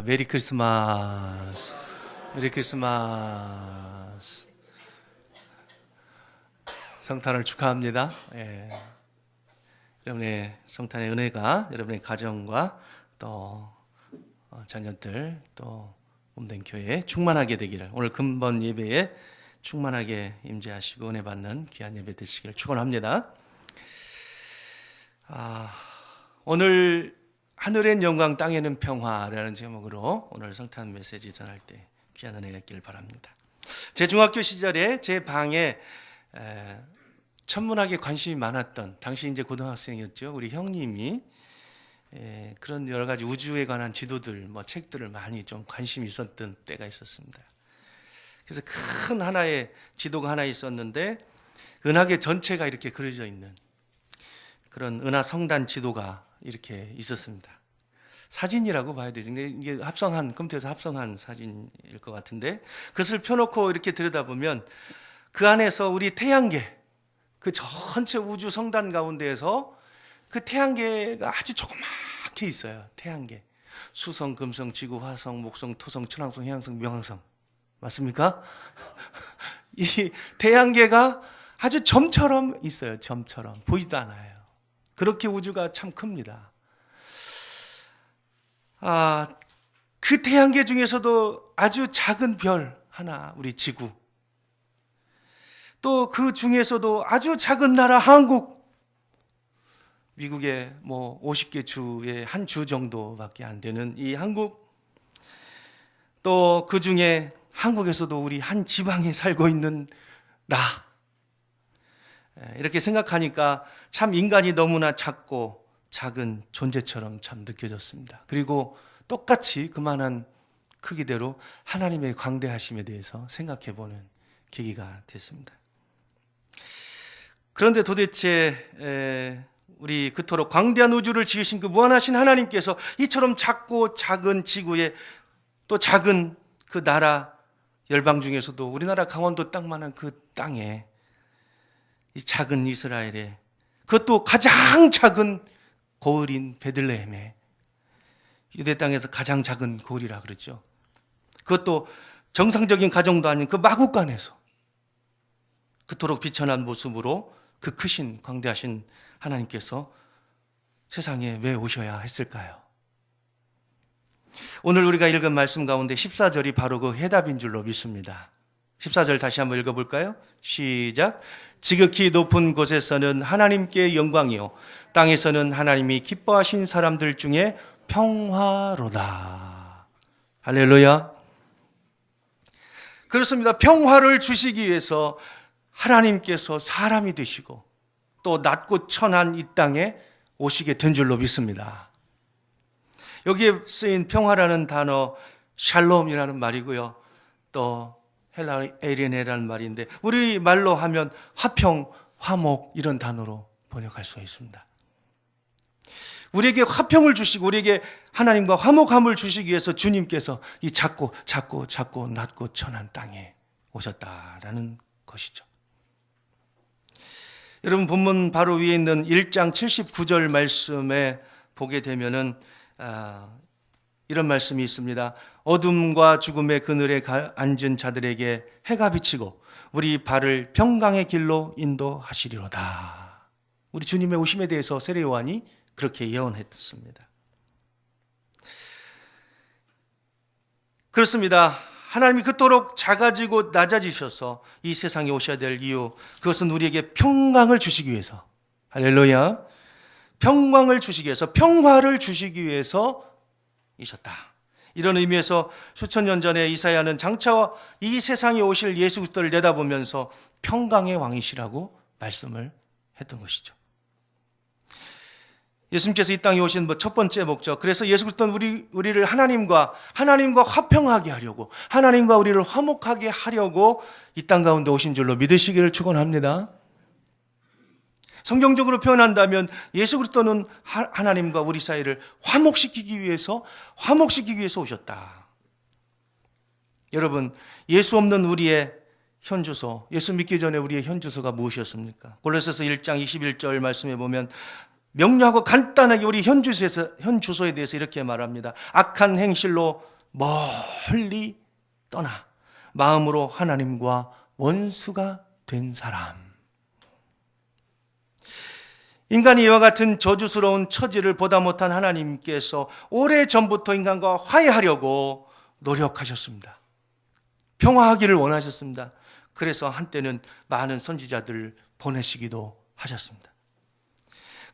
메리 크리스마스. 메리 크리스마스. 성탄을 축하합니다. 예. 여러분의 성탄의 은혜가 여러분의 가정과 또 자녀들 또 몸된 교회에 충만하게 되기를, 오늘 금번 예배에 충만하게 임재하시고 은혜 받는 귀한 예배 되시기를 축원합니다. 오늘 하늘엔 영광 땅에는 평화라는 제목으로 오늘 성탄 메시지 전할 때 귀한 은혜가 있기를 바랍니다. 제 중학교 시절에 제 방에 천문학에 관심이 많았던, 당시 이제 고등학생이었죠, 우리 형님이 그런 여러 가지 우주에 관한 지도들, 책들을 많이 좀 관심이 있었던 때가 있었습니다. 그래서 큰 하나의 지도가 하나 있었는데 은하계 전체가 이렇게 그려져 있는 그런 은하 성단 지도가 이렇게 있었습니다. 사진이라고 봐야 되죠. 이게 컴퓨터에서 합성한 사진일 것 같은데, 그것을 펴놓고 이렇게 들여다보면 그 안에서 우리 태양계, 그 전체 우주 성단 가운데에서 그 태양계가 아주 조그맣게 있어요. 태양계. 수성, 금성, 지구, 화성, 목성, 토성, 천왕성, 해왕성, 명왕성. 맞습니까? 이 태양계가 아주 점처럼 있어요. 점처럼. 보이지도 않아요. 그렇게 우주가 참 큽니다. 그 태양계 중에서도 아주 작은 별 하나, 우리 지구. 또 그 중에서도 아주 작은 나라 한국. 미국의 50개 주의 한 주 정도밖에 안 되는 이 한국. 또 그 중에 한국에서도 우리 한 지방에 살고 있는 나. 이렇게 생각하니까 참 인간이 너무나 작고 작은 존재처럼 참 느껴졌습니다. 그리고 똑같이 그만한 크기대로 하나님의 광대하심에 대해서 생각해보는 계기가 됐습니다. 그런데 도대체 우리 그토록 광대한 우주를 지으신 그 무한하신 하나님께서 이처럼 작고 작은 지구에, 또 작은 그 나라 열방 중에서도 우리나라 강원도 땅만한 그 땅에, 이 작은 이스라엘에, 그것도 가장 작은 고을인 베들레헴에, 유대 땅에서 가장 작은 고을이라 그러죠. 그것도 정상적인 가정도 아닌 그 마국간에서 그토록 비천한 모습으로 그 크신 광대하신 하나님께서 세상에 왜 오셔야 했을까요? 오늘 우리가 읽은 말씀 가운데 14절이 바로 그 해답인 줄로 믿습니다. 14절 다시 한번 읽어볼까요? 시작. 지극히 높은 곳에서는 하나님께 영광이요, 땅에서는 하나님이 기뻐하신 사람들 중에 평화로다. 할렐루야. 그렇습니다. 평화를 주시기 위해서 하나님께서 사람이 되시고 또 낮고 천한 이 땅에 오시게 된 줄로 믿습니다. 여기에 쓰인 평화라는 단어, 샬롬이라는 말이고요, 또 헬라 에이레네라는 말인데 우리 말로 하면 화평, 화목, 이런 단어로 번역할 수 있습니다. 우리에게 화평을 주시고 우리에게 하나님과 화목함을 주시기 위해서 주님께서 이 작고 낮고 천한 땅에 오셨다라는 것이죠. 여러분, 본문 바로 위에 있는 1장 79절 말씀에 보게 되면은 이런 말씀이 있습니다. 어둠과 죽음의 그늘에 앉은 자들에게 해가 비치고 우리 발을 평강의 길로 인도하시리로다. 우리 주님의 오심에 대해서 세례 요한이 그렇게 예언했습니다. 그렇습니다. 하나님이 그토록 작아지고 낮아지셔서 이 세상에 오셔야 될 이유, 그것은 우리에게 평강을 주시기 위해서, 할렐루야, 평강을 주시기 위해서, 평화를 주시기 위해서 이셨다. 이런 의미에서 수천 년 전에 이사야는 장차 이 세상에 오실 예수 그리스도를 내다보면서 평강의 왕이시라고 말씀을 했던 것이죠. 예수님께서 이 땅에 오신 첫 번째 목적, 그래서 예수 그리스도는 우리를 하나님과 화평하게 하려고, 하나님과 우리를 화목하게 하려고 이 땅 가운데 오신 줄로 믿으시기를 축원합니다. 성경적으로 표현한다면 예수 그리스도는 하나님과 우리 사이를 화목시키기 위해서 오셨다. 여러분, 예수 없는 우리의 현주소, 예수 믿기 전에 우리의 현주소가 무엇이었습니까? 골로새서 1장 21절 말씀에 보면 명료하고 간단하게 우리 현주소에 대해서 이렇게 말합니다. 악한 행실로 멀리 떠나 마음으로 하나님과 원수가 된 사람. 인간이 이와 같은 저주스러운 처지를 보다 못한 하나님께서 오래전부터 인간과 화해하려고 노력하셨습니다. 평화하기를 원하셨습니다. 그래서 한때는 많은 선지자들을 보내시기도 하셨습니다.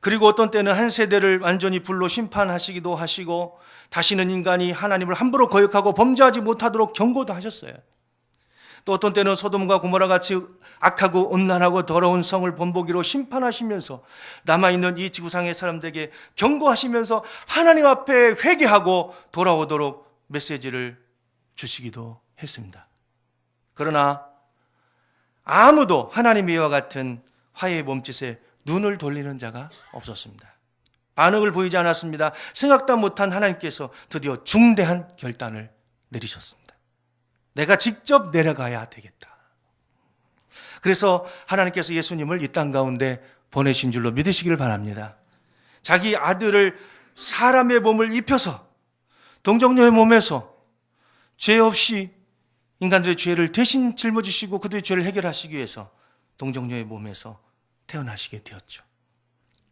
그리고 어떤 때는 한 세대를 완전히 불로 심판하시기도 하시고, 다시는 인간이 하나님을 함부로 거역하고 범죄하지 못하도록 경고도 하셨어요. 또 어떤 때는 소돔과 고모라 같이 악하고 음란하고 더러운 성을 본보기로 심판하시면서 남아있는 이 지구상의 사람들에게 경고하시면서 하나님 앞에 회개하고 돌아오도록 메시지를 주시기도 했습니다. 그러나 아무도 하나님의 이와 같은 화해의 몸짓에 눈을 돌리는 자가 없었습니다. 반응을 보이지 않았습니다. 생각도 못한 하나님께서 드디어 중대한 결단을 내리셨습니다. 내가 직접 내려가야 되겠다. 그래서 하나님께서 예수님을 이 땅 가운데 보내신 줄로 믿으시기를 바랍니다. 자기 아들을 사람의 몸을 입혀서 동정녀의 몸에서 죄 없이 인간들의 죄를 대신 짊어지시고 그들의 죄를 해결하시기 위해서 동정녀의 몸에서 태어나시게 되었죠.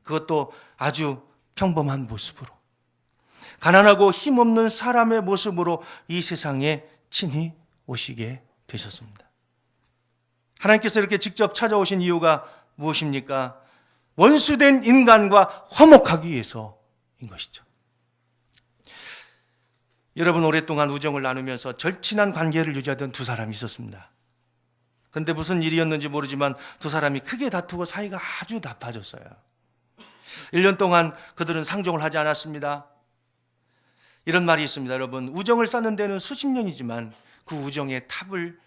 그것도 아주 평범한 모습으로, 가난하고 힘없는 사람의 모습으로 이 세상에 친히 오시게 되셨습니다. 하나님께서 이렇게 직접 찾아오신 이유가 무엇입니까? 원수된 인간과 화목하기 위해서인 것이죠. 여러분, 오랫동안 우정을 나누면서 절친한 관계를 유지하던 두 사람이 있었습니다. 그런데 무슨 일이었는지 모르지만 두 사람이 크게 다투고 사이가 아주 나빠졌어요. 1년 동안 그들은 상종을 하지 않았습니다. 이런 말이 있습니다. 여러분, 우정을 쌓는 데는 수십 년이지만 그 우정의 탑을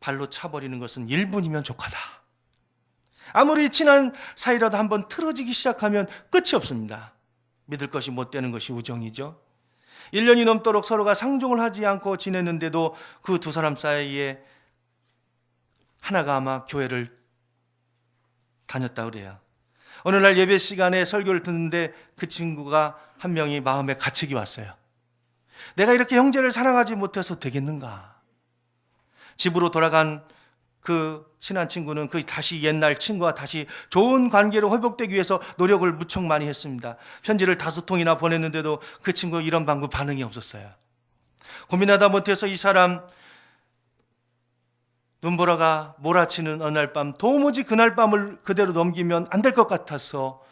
발로 차버리는 것은 1분이면 족하다. 아무리 친한 사이라도 한번 틀어지기 시작하면 끝이 없습니다. 믿을 것이 못 되는 것이 우정이죠. 1년이 넘도록 서로가 상종을 하지 않고 지냈는데도 그 두 사람 사이에 하나가 아마 교회를 다녔다 그래요. 어느 날 예배 시간에 설교를 듣는데 그 친구가 한 명이 마음에 갇히기 왔어요. 내가 이렇게 형제를 사랑하지 못해서 되겠는가? 집으로 돌아간 그 친한 친구는 그 다시 옛날 친구와 다시 좋은 관계로 회복되기 위해서 노력을 무척 많이 했습니다. 편지를 5통이나 보냈는데도 그 친구 이런 방구 반응이 없었어요. 고민하다 못해서 이 사람 눈보라가 몰아치는 어느 날 밤, 도무지 그날 밤을 그대로 넘기면 안 될 것 같아서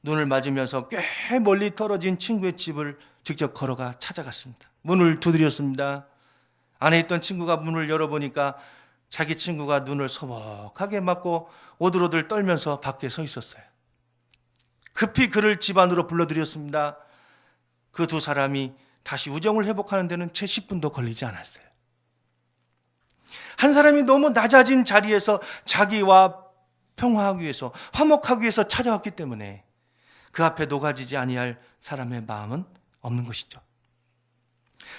눈을 맞으면서 꽤 멀리 떨어진 친구의 집을 직접 걸어가 찾아갔습니다. 문을 두드렸습니다. 안에 있던 친구가 문을 열어보니까 자기 친구가 눈을 소복하게 맞고 오들오들 떨면서 밖에 서 있었어요. 급히 그를 집 안으로 불러들였습니다. 그 두 사람이 다시 우정을 회복하는 데는 채 10분도 걸리지 않았어요. 한 사람이 너무 낮아진 자리에서 자기와 평화하기 위해서, 화목하기 위해서 찾아왔기 때문에 그 앞에 녹아지지 아니할 사람의 마음은 없는 것이죠.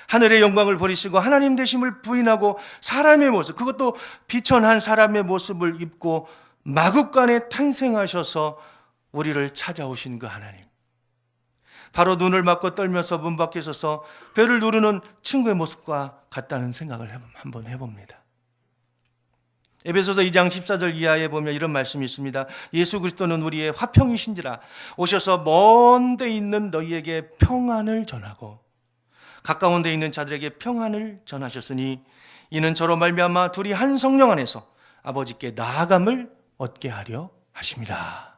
하늘의 영광을 버리시고 하나님 되심을 부인하고 사람의 모습, 그것도 비천한 사람의 모습을 입고 마국간에 탄생하셔서 우리를 찾아오신 그 하나님, 바로 눈을 맞고 떨면서 문 밖에 서서 벼를 누르는 친구의 모습과 같다는 생각을 한번 해봅니다. 에베소서 2장 14절 이하에 보면 이런 말씀이 있습니다. 예수 그리스도는 우리의 화평이신지라 오셔서 먼 데 있는 너희에게 평안을 전하고 가까운 데 있는 자들에게 평안을 전하셨으니 이는 저로 말미암아 둘이 한 성령 안에서 아버지께 나아감을 얻게 하려 하심이라.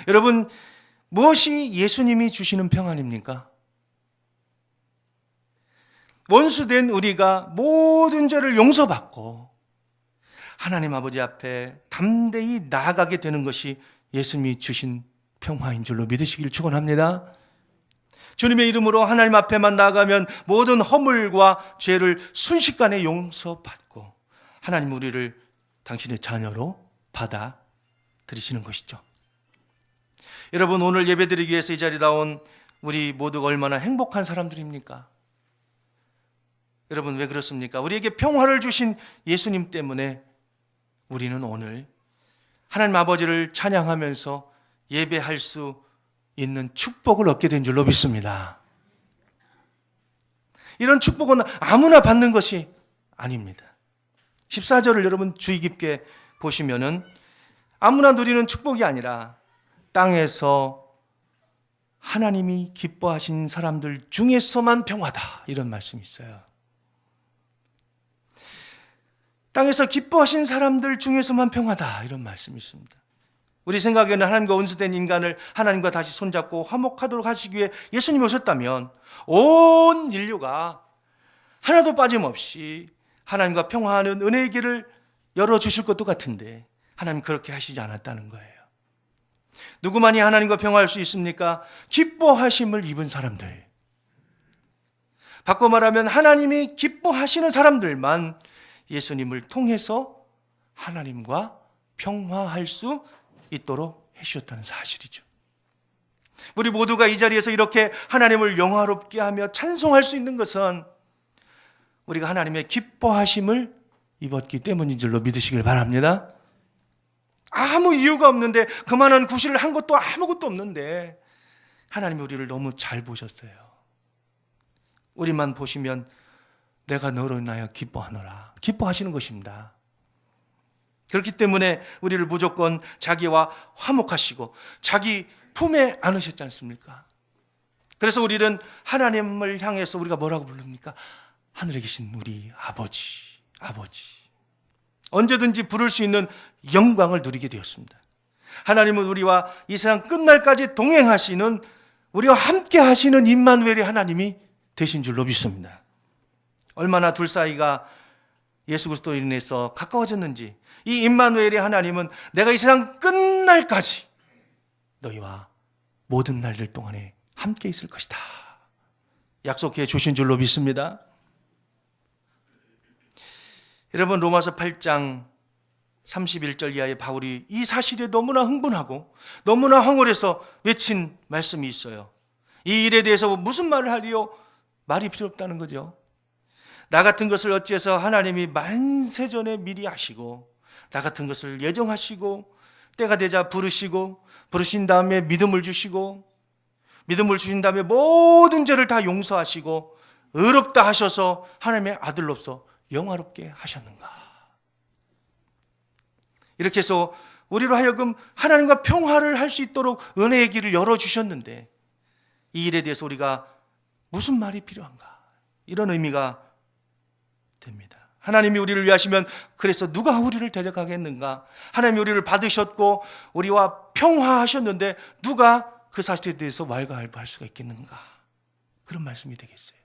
여러분, 무엇이 예수님이 주시는 평안입니까? 원수된 우리가 모든 죄를 용서받고 하나님 아버지 앞에 담대히 나아가게 되는 것이 예수님이 주신 평화인 줄로 믿으시길 축원합니다. 주님의 이름으로 하나님 앞에만 나아가면 모든 허물과 죄를 순식간에 용서받고 하나님 우리를 당신의 자녀로 받아들이시는 것이죠. 여러분, 오늘 예배드리기 위해서 이 자리에 나온 우리 모두가 얼마나 행복한 사람들입니까? 여러분, 왜 그렇습니까? 우리에게 평화를 주신 예수님 때문에 우리는 오늘 하나님 아버지를 찬양하면서 예배할 수 있는 축복을 얻게 된 줄로 믿습니다. 이런 축복은 아무나 받는 것이 아닙니다. 14절을 여러분 주의 깊게 보시면은 아무나 누리는 축복이 아니라 땅에서 하나님이 기뻐하신 사람들 중에서만 평화다, 이런 말씀이 있어요. 땅에서 기뻐하신 사람들 중에서만 평화다, 이런 말씀이 있습니다. 우리 생각에는 하나님과 원수된 인간을 하나님과 다시 손잡고 화목하도록 하시기 위해 예수님이 오셨다면 온 인류가 하나도 빠짐없이 하나님과 평화하는 은혜의 길을 열어주실 것도 같은데 하나님 그렇게 하시지 않았다는 거예요. 누구만이 하나님과 평화할 수 있습니까? 기뻐하심을 입은 사람들. 바꿔 말하면 하나님이 기뻐하시는 사람들만 예수님을 통해서 하나님과 평화할 수 있도록 해주셨다는 사실이죠. 우리 모두가 이 자리에서 이렇게 하나님을 영화롭게 하며 찬송할 수 있는 것은 우리가 하나님의 기뻐하심을 입었기 때문인 줄로 믿으시길 바랍니다. 아무 이유가 없는데, 그만한 구실을 한 것도 아무것도 없는데 하나님이 우리를 너무 잘 보셨어요. 우리만 보시면 내가 너로 인하여 기뻐하노라, 기뻐하시는 것입니다. 그렇기 때문에 우리를 무조건 자기와 화목하시고 자기 품에 안으셨지 않습니까? 그래서 우리는 하나님을 향해서 우리가 뭐라고 부릅니까? 하늘에 계신 우리 아버지, 아버지. 언제든지 부를 수 있는 영광을 누리게 되었습니다. 하나님은 우리와 이 세상 끝날까지 동행하시는, 우리와 함께 하시는 임마누엘의 하나님이 되신 줄로 믿습니다. 얼마나 둘 사이가 예수 그리스도로 인해서 가까워졌는지, 이 임마누엘의 하나님은 내가 이 세상 끝날까지 너희와 모든 날들 동안에 함께 있을 것이다 약속해 주신 줄로 믿습니다. 여러분, 로마서 8장 31절 이하의 바울이 이 사실에 너무나 흥분하고 너무나 황홀해서 외친 말씀이 있어요. 이 일에 대해서 무슨 말을 하리요? 말이 필요 없다는 거죠. 나 같은 것을 어찌해서 하나님이 만세전에 미리 아시고 나 같은 것을 예정하시고 때가 되자 부르신 다음에 믿음을 주시고, 믿음을 주신 다음에 모든 죄를 다 용서하시고 의롭다 하셔서 하나님의 아들로서 영화롭게 하셨는가. 이렇게 해서 우리로 하여금 하나님과 평화를 할 수 있도록 은혜의 길을 열어주셨는데 이 일에 대해서 우리가 무슨 말이 필요한가, 이런 의미가 됩니다. 하나님이 우리를 위하시면 그래서 누가 우리를 대적하겠는가. 하나님이 우리를 받으셨고 우리와 평화하셨는데 누가 그 사실에 대해서 왈가왈부할 수가 있겠는가. 그런 말씀이 되겠어요.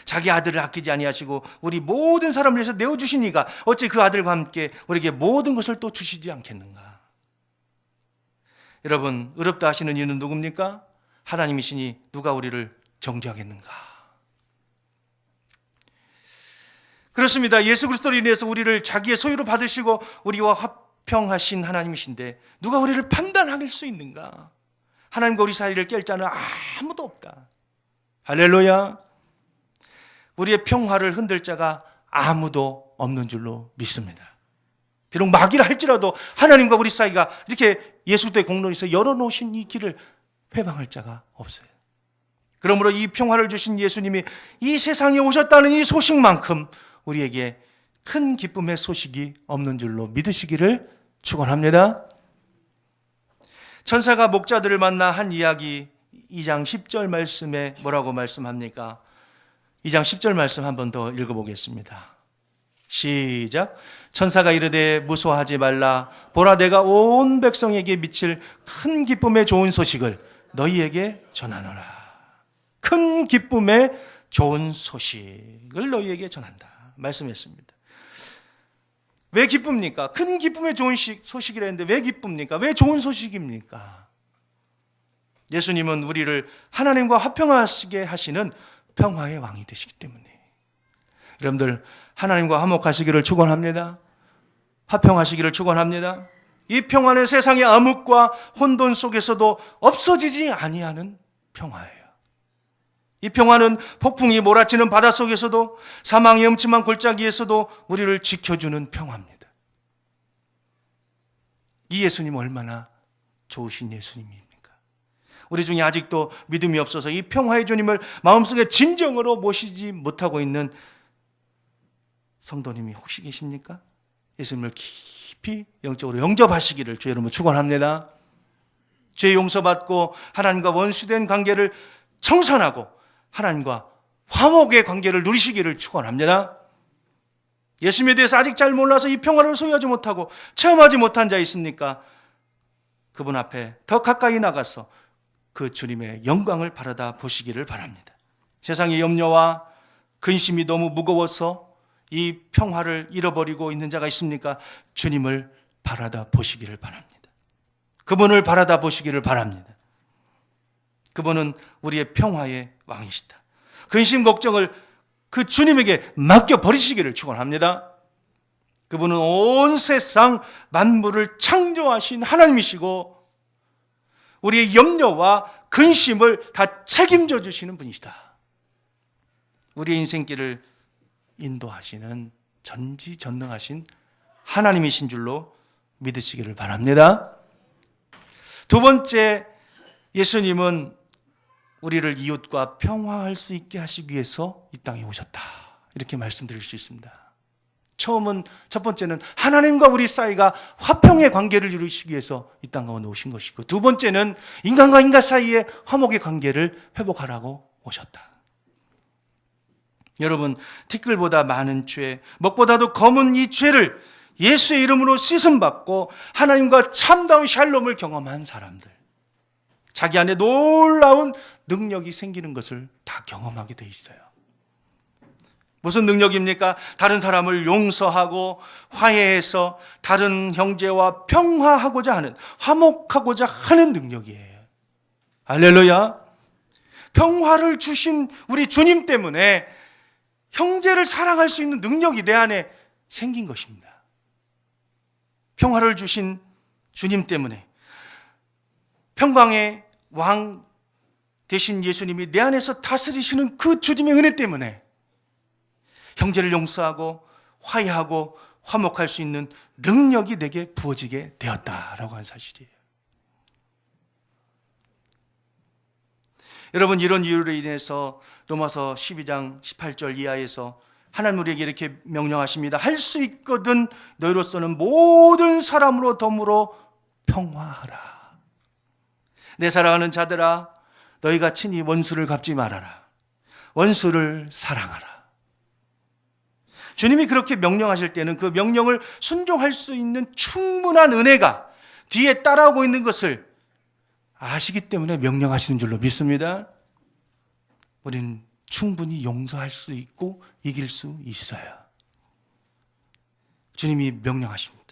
자기 아들을 아끼지 아니하시고 우리 모든 사람을 위해서 내어주신 이가 어찌 그 아들과 함께 우리에게 모든 것을 또 주시지 않겠는가. 여러분, 의롭다 하시는 이는 누굽니까? 하나님이시니 누가 우리를 정죄하겠는가. 그렇습니다. 예수 그리스도로 인해서 우리를 자기의 소유로 받으시고 우리와 화평하신 하나님이신데 누가 우리를 판단할 수 있는가. 하나님과 우리 사이를 깰 자는 아무도 없다. 할렐루야. 우리의 평화를 흔들 자가 아무도 없는 줄로 믿습니다. 비록 막이라 할지라도 하나님과 우리 사이가 이렇게 예수 그리스도의 공로에서 열어놓으신 이 길을 회방할 자가 없어요. 그러므로 이 평화를 주신 예수님이 이 세상에 오셨다는 이 소식만큼 우리에게 큰 기쁨의 소식이 없는 줄로 믿으시기를 축원합니다. 천사가 목자들을 만나 한 이야기 2장 10절 말씀에 뭐라고 말씀합니까? 2장 10절 말씀 한 번 더 읽어보겠습니다. 시작. 천사가 이르되 무서워하지 말라. 보라, 내가 온 백성에게 미칠 큰 기쁨의 좋은 소식을 너희에게 전하노라. 큰 기쁨의 좋은 소식을 너희에게 전한다 말씀했습니다. 왜 기쁩니까? 큰 기쁨의 좋은 소식이라 했는데 왜 기쁩니까? 왜 좋은 소식입니까? 예수님은 우리를 하나님과 화평하시게 하시는 평화의 왕이 되시기 때문에. 여러분들, 하나님과 화목하시기를 축원합니다. 화평하시기를 축원합니다. 이 평화는 세상의 암흑과 혼돈 속에서도 없어지지 아니하는 평화예요. 이 평화는 폭풍이 몰아치는 바닷속에서도 사망의 음침한 골짜기에서도 우리를 지켜주는 평화입니다. 이 예수님 얼마나 좋으신 예수님입니까? 우리 중에 아직도 믿음이 없어서 이 평화의 주님을 마음속에 진정으로 모시지 못하고 있는 성도님이 혹시 계십니까? 예수님을 깊이 영적으로 영접하시기를 주의 이름으로 축원합니다. 죄 용서받고 하나님과 원수된 관계를 청산하고 하나님과 화목의 관계를 누리시기를 축원합니다. 예수님에 대해서 아직 잘 몰라서 이 평화를 소유하지 못하고 체험하지 못한 자 있습니까? 그분 앞에 더 가까이 나가서 그 주님의 영광을 바라다 보시기를 바랍니다. 세상의 염려와 근심이 너무 무거워서 이 평화를 잃어버리고 있는 자가 있습니까? 주님을 바라다 보시기를 바랍니다. 그분을 바라다 보시기를 바랍니다. 그분은 우리의 평화의 왕이시다. 근심 걱정을 그 주님에게 맡겨버리시기를 축원합니다. 그분은 온 세상 만물을 창조하신 하나님이시고 우리의 염려와 근심을 다 책임져 주시는 분이시다. 우리의 인생길을 인도하시는 전지전능하신 하나님이신 줄로 믿으시기를 바랍니다. 두 번째, 예수님은 우리를 이웃과 평화할 수 있게 하시기 위해서 이 땅에 오셨다. 이렇게 말씀드릴 수 있습니다. 첫 번째는 하나님과 우리 사이가 화평의 관계를 이루시기 위해서 이 땅 가운데 오신 것이고, 두 번째는 인간과 인간 사이의 화목의 관계를 회복하라고 오셨다. 여러분, 티끌보다 많은 죄, 먹보다도 검은 이 죄를 예수의 이름으로 씻음받고 하나님과 참다운 샬롬을 경험한 사람들, 자기 안에 놀라운 능력이 생기는 것을 다 경험하게 돼 있어요. 무슨 능력입니까? 다른 사람을 용서하고 화해해서 다른 형제와 평화하고자 하는, 화목하고자 하는 능력이에요. 할렐루야. 평화를 주신 우리 주님 때문에 형제를 사랑할 수 있는 능력이 내 안에 생긴 것입니다. 평화를 주신 주님 때문에, 평강의 왕 되신 예수님이 내 안에서 다스리시는 그 주님의 은혜 때문에 형제를 용서하고 화해하고 화목할 수 있는 능력이 내게 부어지게 되었다라고 하는 사실이에요. 여러분, 이런 이유로 인해서 로마서 12장 18절 이하에서 하나님 우리에게 이렇게 명령하십니다. 할 수 있거든 너희로서는 모든 사람으로 더불어 평화하라. 내 사랑하는 자들아, 너희가 친히 원수를 갚지 말아라. 원수를 사랑하라. 주님이 그렇게 명령하실 때는 그 명령을 순종할 수 있는 충분한 은혜가 뒤에 따라오고 있는 것을 아시기 때문에 명령하시는 줄로 믿습니다. 우리는 충분히 용서할 수 있고 이길 수 있어요. 주님이 명령하십니다.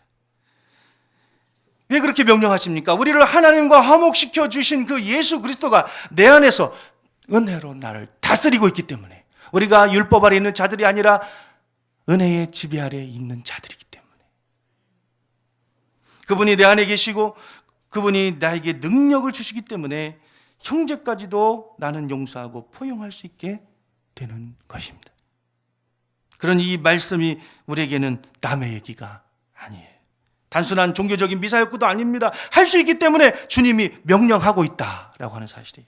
왜 그렇게 명령하십니까? 우리를 하나님과 화목시켜 주신 그 예수 그리스도가 내 안에서 은혜로 나를 다스리고 있기 때문에, 우리가 율법 아래 있는 자들이 아니라 은혜의 지배 아래 있는 자들이기 때문에, 그분이 내 안에 계시고 그분이 나에게 능력을 주시기 때문에 형제까지도 나는 용서하고 포용할 수 있게 되는 것입니다. 그런 이 말씀이 우리에게는 남의 얘기가 아니에요. 단순한 종교적인 미사역구도 아닙니다. 할 수 있기 때문에 주님이 명령하고 있다라고 하는 사실이에요.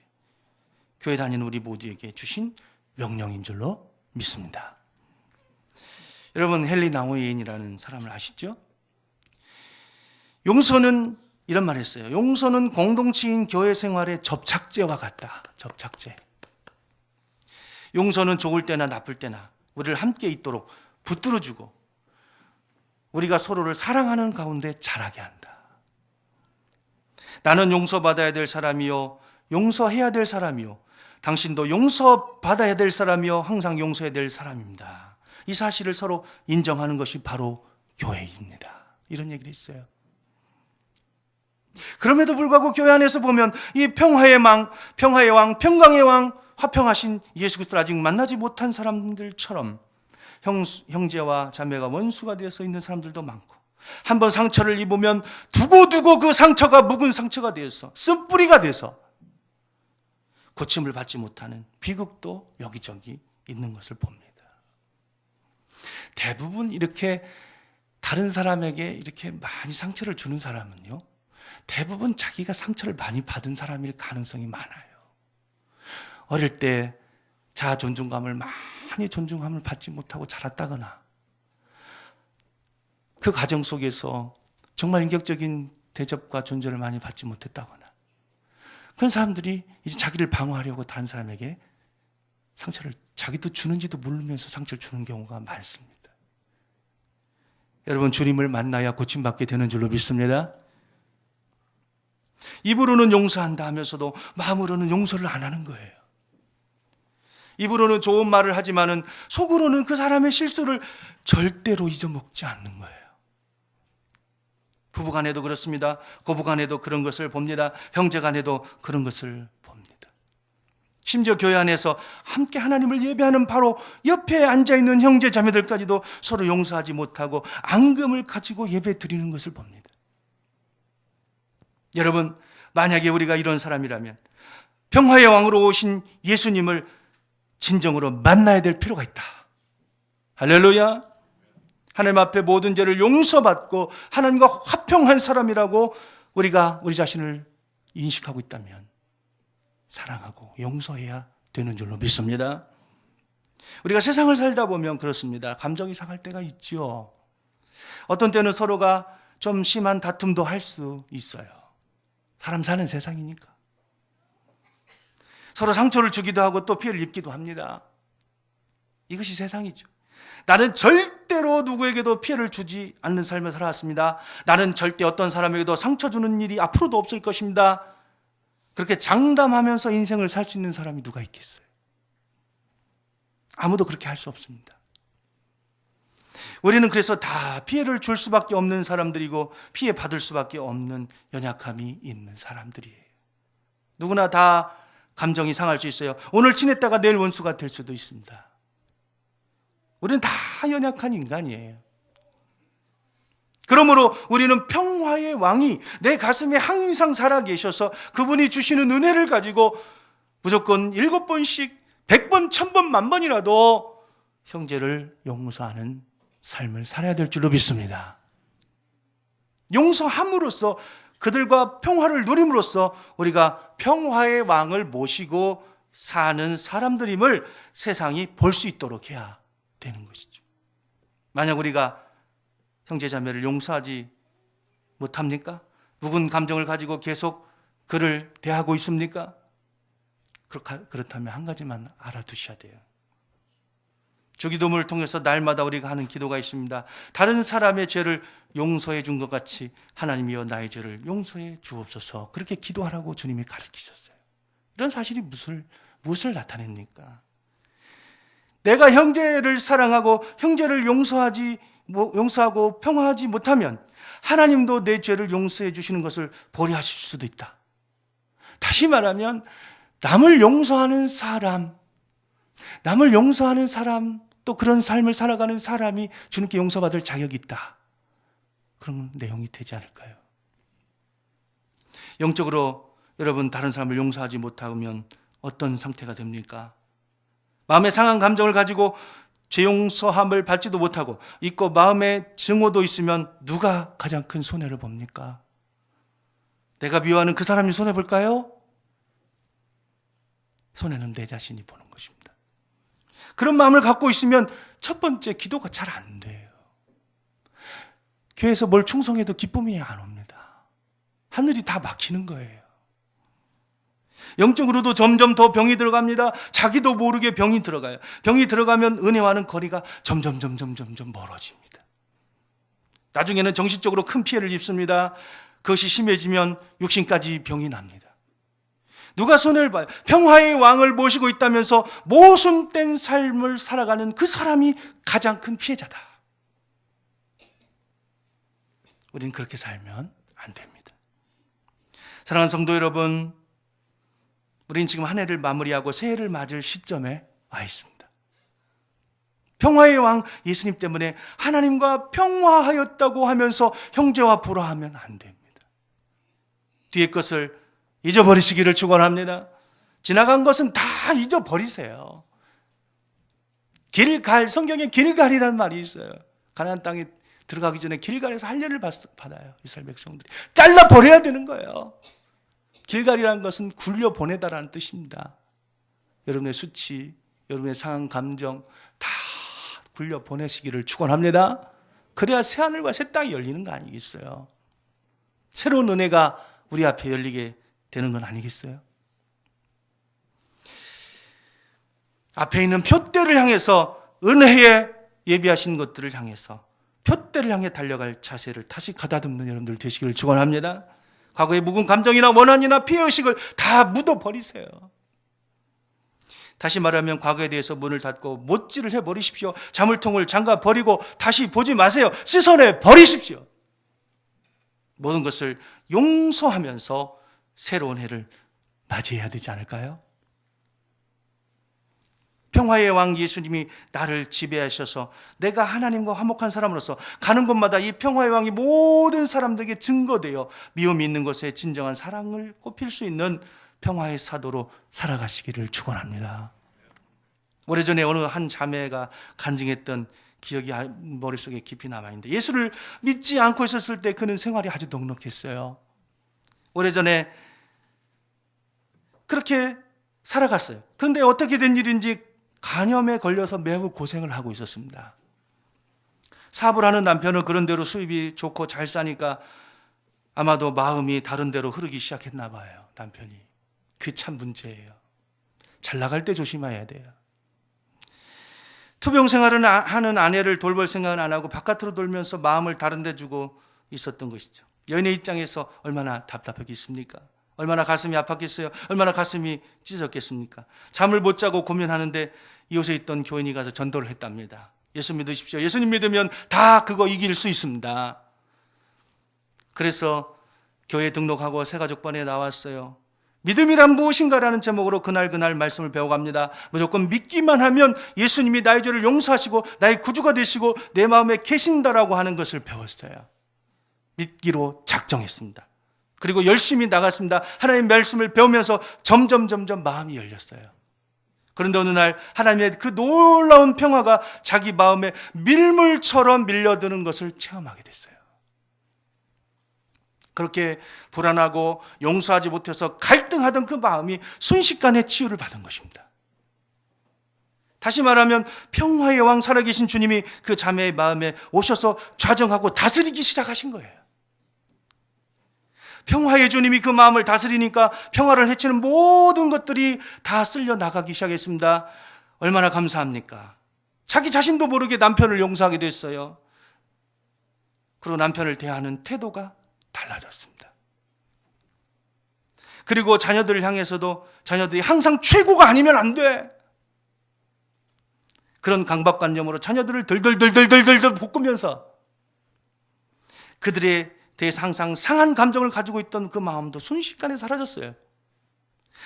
교회 다니는 우리 모두에게 주신 명령인 줄로 믿습니다. 여러분, 헨리 나우엔이라는 사람을 아시죠? 용서는 이런 말을 했어요. 용서는 공동체인 교회 생활의 접착제와 같다. 접착제. 용서는 좋을 때나 나쁠 때나 우리를 함께 있도록 붙들어주고 우리가 서로를 사랑하는 가운데 자라게 한다. 나는 용서받아야 될 사람이요, 용서해야 될 사람이요, 당신도 용서받아야 될 사람이요, 항상 용서해야 될 사람입니다. 이 사실을 서로 인정하는 것이 바로 교회입니다. 이런 얘기를 했어요. 그럼에도 불구하고 교회 안에서 보면 이 평화의 왕, 평강의 왕, 화평하신 예수 그리스도를 아직 만나지 못한 사람들처럼 형제와 자매가 원수가 되어서 있는 사람들도 많고, 한번 상처를 입으면 두고두고 그 상처가 묵은 상처가 되어서 쓴뿌리가 돼서 고침을 받지 못하는 비극도 여기저기 있는 것을 봅니다. 대부분 이렇게 다른 사람에게 이렇게 많이 상처를 주는 사람은요, 대부분 자기가 상처를 많이 받은 사람일 가능성이 많아요. 어릴 때 자아 존중감을 많이 존중함을 받지 못하고 자랐다거나 그 가정 속에서 정말 인격적인 대접과 존재를 많이 받지 못했다거나 그런 사람들이 이제 자기를 방어하려고 다른 사람에게 상처를 자기도 주는지도 모르면서 상처를 주는 경우가 많습니다. 여러분, 주님을 만나야 고침받게 되는 줄로 믿습니다. 입으로는 용서한다 하면서도 마음으로는 용서를 안 하는 거예요. 입으로는 좋은 말을 하지만은 속으로는 그 사람의 실수를 절대로 잊어먹지 않는 거예요. 부부간에도 그렇습니다. 고부간에도 그런 것을 봅니다. 형제간에도 그런 것을 봅니다. 심지어 교회 안에서 함께 하나님을 예배하는 바로 옆에 앉아있는 형제 자매들까지도 서로 용서하지 못하고 앙금을 가지고 예배 드리는 것을 봅니다. 여러분, 만약에 우리가 이런 사람이라면 평화의 왕으로 오신 예수님을 진정으로 만나야 될 필요가 있다. 할렐루야. 하나님 앞에 모든 죄를 용서받고 하나님과 화평한 사람이라고 우리가 우리 자신을 인식하고 있다면 사랑하고 용서해야 되는 줄로 믿습니다. 우리가 세상을 살다 보면 그렇습니다. 감정이 상할 때가 있죠. 어떤 때는 서로가 좀 심한 다툼도 할 수 있어요. 사람 사는 세상이니까. 서로 상처를 주기도 하고 또 피해를 입기도 합니다. 이것이 세상이죠. 나는 절대로 누구에게도 피해를 주지 않는 삶을 살아왔습니다. 나는 절대 어떤 사람에게도 상처 주는 일이 앞으로도 없을 것입니다. 그렇게 장담하면서 인생을 살 수 있는 사람이 누가 있겠어요? 아무도 그렇게 할 수 없습니다. 우리는 그래서 다 피해를 줄 수밖에 없는 사람들이고 피해 받을 수밖에 없는 연약함이 있는 사람들이에요. 누구나 다 감정이 상할 수 있어요. 오늘 친했다가 내일 원수가 될 수도 있습니다. 우리는 다 연약한 인간이에요. 그러므로 우리는 평화의 왕이 내 가슴에 항상 살아계셔서 그분이 주시는 은혜를 가지고 무조건 7번씩 100번, 1000번, 10,000번이라도 형제를 용서하는 삶을 살아야 될 줄로 믿습니다. 용서함으로써 그들과 평화를 누림으로써 우리가 평화의 왕을 모시고 사는 사람들임을 세상이 볼 수 있도록 해야 되는 것이죠. 만약 우리가 형제자매를 용서하지 못합니까? 묵은 감정을 가지고 계속 그를 대하고 있습니까? 그렇다면 한 가지만 알아두셔야 돼요. 주기도문을 통해서 날마다 우리가 하는 기도가 있습니다. 다른 사람의 죄를 용서해 준 것 같이 하나님이여 나의 죄를 용서해 주옵소서. 그렇게 기도하라고 주님이 가르치셨어요. 이런 사실이 무엇을 나타냅니까? 내가 형제를 사랑하고 형제를 용서하고 평화하지 못하면 하나님도 내 죄를 용서해 주시는 것을 보류하실 수도 있다. 다시 말하면 남을 용서하는 사람, 또 그런 삶을 살아가는 사람이 주님께 용서받을 자격이 있다. 그런 내용이 되지 않을까요? 영적으로 여러분 다른 사람을 용서하지 못하면 어떤 상태가 됩니까? 마음의 상한 감정을 가지고 죄 용서함을 받지도 못하고 있고 마음의 증오도 있으면 누가 가장 큰 손해를 봅니까? 내가 미워하는 그 사람이 손해볼까요? 손해는 내 자신이 보는 것입니다. 그런 마음을 갖고 있으면 첫 번째 기도가 잘 안 돼요. 교회에서 뭘 충성해도 기쁨이 안 옵니다. 하늘이 다 막히는 거예요. 영적으로도 점점 더 병이 들어갑니다. 자기도 모르게 병이 들어가요. 병이 들어가면 은혜와는 거리가 점점 멀어집니다. 나중에는 정신적으로 큰 피해를 입습니다. 그것이 심해지면 육신까지 병이 납니다. 누가 손해를 봐요? 평화의 왕을 모시고 있다면서 모순된 삶을 살아가는 그 사람이 가장 큰 피해자다. 우리는 그렇게 살면 안 됩니다. 사랑하는 성도 여러분, 우리는 지금 한 해를 마무리하고 새해를 맞을 시점에 와 있습니다. 평화의 왕 예수님 때문에 하나님과 평화하였다고 하면서 형제와 불화하면 안 됩니다. 뒤의 것을 잊어버리시기를 축원합니다. 지나간 것은 다 잊어버리세요. 길갈, 성경에 길갈이라는 말이 있어요. 가나안 땅에 들어가기 전에 길갈에서 할례를 받아요. 이스라엘 백성들이. 잘라 버려야 되는 거예요. 길갈이라는 것은 굴려 보내다라는 뜻입니다. 여러분의 수치, 여러분의 상한 감정 다 굴려 보내시기를 축원합니다. 그래야 새하늘과 새 땅이 열리는 거 아니겠어요? 새로운 은혜가 우리 앞에 열리게 되는 건 아니겠어요? 앞에 있는 표대를 향해서, 은혜에 예비하신 것들을 향해서 표대를 향해 달려갈 자세를 다시 가다듬는 여러분들 되시기를 축원합니다. 과거의 묵은 감정이나 원한이나 피해의식을 다 묻어버리세요. 다시 말하면 과거에 대해서 문을 닫고 못질을 해버리십시오. 자물통을 잠가버리고 다시 보지 마세요. 씻어내 버리십시오. 모든 것을 용서하면서 새로운 해를 맞이해야 되지 않을까요? 평화의 왕 예수님이 나를 지배하셔서 내가 하나님과 화목한 사람으로서 가는 곳마다 이 평화의 왕이 모든 사람들에게 증거되어 미움이 있는 것에 진정한 사랑을 꼽힐 수 있는 평화의 사도로 살아가시기를 축원합니다. 오래전에 어느 한 자매가 간증했던 기억이 머릿속에 깊이 남아있는데, 예수를 믿지 않고 있었을 때 그는 생활이 아주 넉넉했어요. 오래전에 그렇게 살아갔어요. 그런데 어떻게 된 일인지 간염에 걸려서 매우 고생을 하고 있었습니다. 사업을 하는 남편은 그런 대로 수입이 좋고 잘 사니까 아마도 마음이 다른 데로 흐르기 시작했나 봐요. 남편이. 그 참 문제예요. 잘 나갈 때 조심해야 돼요. 투병 생활을 하는 아내를 돌볼 생각은 안 하고 바깥으로 돌면서 마음을 다른 데 주고 있었던 것이죠. 여인의 입장에서 얼마나 답답했겠습니까? 얼마나 가슴이 아팠겠어요? 얼마나 가슴이 찢어졌겠습니까? 잠을 못 자고 고민하는데 이곳에 있던 교인이 가서 전도를 했답니다. 예수 믿으십시오. 예수님 믿으면 다 그거 이길 수 있습니다. 그래서 교회 등록하고 새가족반에 나왔어요. 믿음이란 무엇인가라는 제목으로 그날 말씀을 배워갑니다. 무조건 믿기만 하면 예수님이 나의 죄를 용서하시고 나의 구주가 되시고 내 마음에 계신다라고 하는 것을 배웠어요. 믿기로 작정했습니다. 그리고 열심히 나갔습니다. 하나님의 말씀을 배우면서 점점 마음이 열렸어요. 그런데 어느 날 하나님의 그 놀라운 평화가 자기 마음에 밀물처럼 밀려드는 것을 체험하게 됐어요. 그렇게 불안하고 용서하지 못해서 갈등하던 그 마음이 순식간에 치유를 받은 것입니다. 다시 말하면 평화의 왕 살아계신 주님이 그 자매의 마음에 오셔서 좌정하고 다스리기 시작하신 거예요. 평화의 주님이 그 마음을 다스리니까 평화를 해치는 모든 것들이 다 쓸려 나가기 시작했습니다. 얼마나 감사합니까? 자기 자신도 모르게 남편을 용서하게 됐어요. 그리고 남편을 대하는 태도가 달라졌습니다. 그리고 자녀들을 향해서도 자녀들이 항상 최고가 아니면 안 돼. 그런 강박관념으로 자녀들을 덜덜 볶으면서 그들에 대해서 항상 상한 감정을 가지고 있던 그 마음도 순식간에 사라졌어요.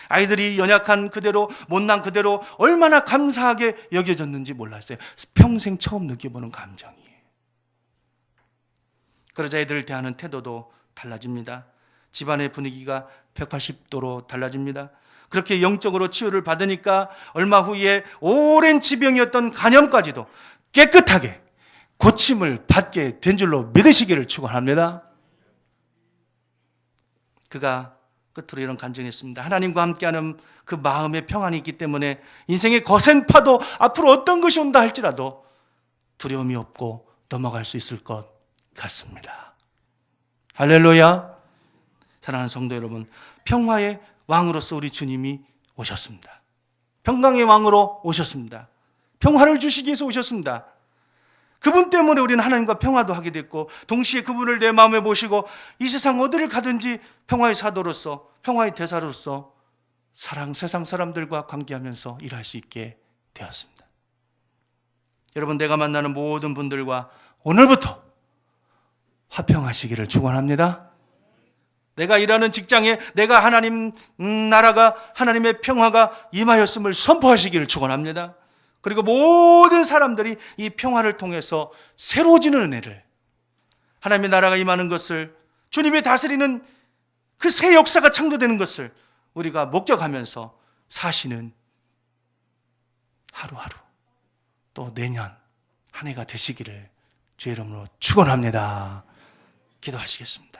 아이들이 연약한 그대로, 못난 그대로 얼마나 감사하게 여겨졌는지 몰랐어요. 평생 처음 느껴보는 감정이에요. 그러자 애들을 대하는 태도도 달라집니다. 집안의 분위기가 180도로 달라집니다. 그렇게 영적으로 치유를 받으니까 얼마 후에 오랜 지병이었던 간염까지도 깨끗하게 고침을 받게 된 줄로 믿으시기를 축원합니다. 그가 끝으로 이런 간증했습니다. 하나님과 함께하는 그 마음의 평안이 있기 때문에 인생의 거센 파도 앞으로 어떤 것이 온다 할지라도 두려움이 없고 넘어갈 수 있을 것 같습니다. 할렐루야. 사랑하는 성도 여러분, 평화의 왕으로서 우리 주님이 오셨습니다. 평강의 왕으로 오셨습니다. 평화를 주시기 위해서 오셨습니다. 그분 때문에 우리는 하나님과 평화도 하게 됐고, 동시에 그분을 내 마음에 모시고 이 세상 어디를 가든지 평화의 사도로서, 평화의 대사로서 세상 사람들과 관계하면서 일할 수 있게 되었습니다. 여러분, 내가 만나는 모든 분들과 오늘부터 화평하시기를 축원합니다. 내가 일하는 직장에 내가 하나님 나라가, 하나님의 평화가 임하였음을 선포하시기를 축원합니다. 그리고 모든 사람들이 이 평화를 통해서 새로워지는 은혜를, 하나님의 나라가 임하는 것을, 주님이 다스리는 그 새 역사가 창조되는 것을 우리가 목격하면서 사시는 하루하루, 또 내년 한 해가 되시기를 주의 이름으로 축원합니다. 기도하시겠습니다.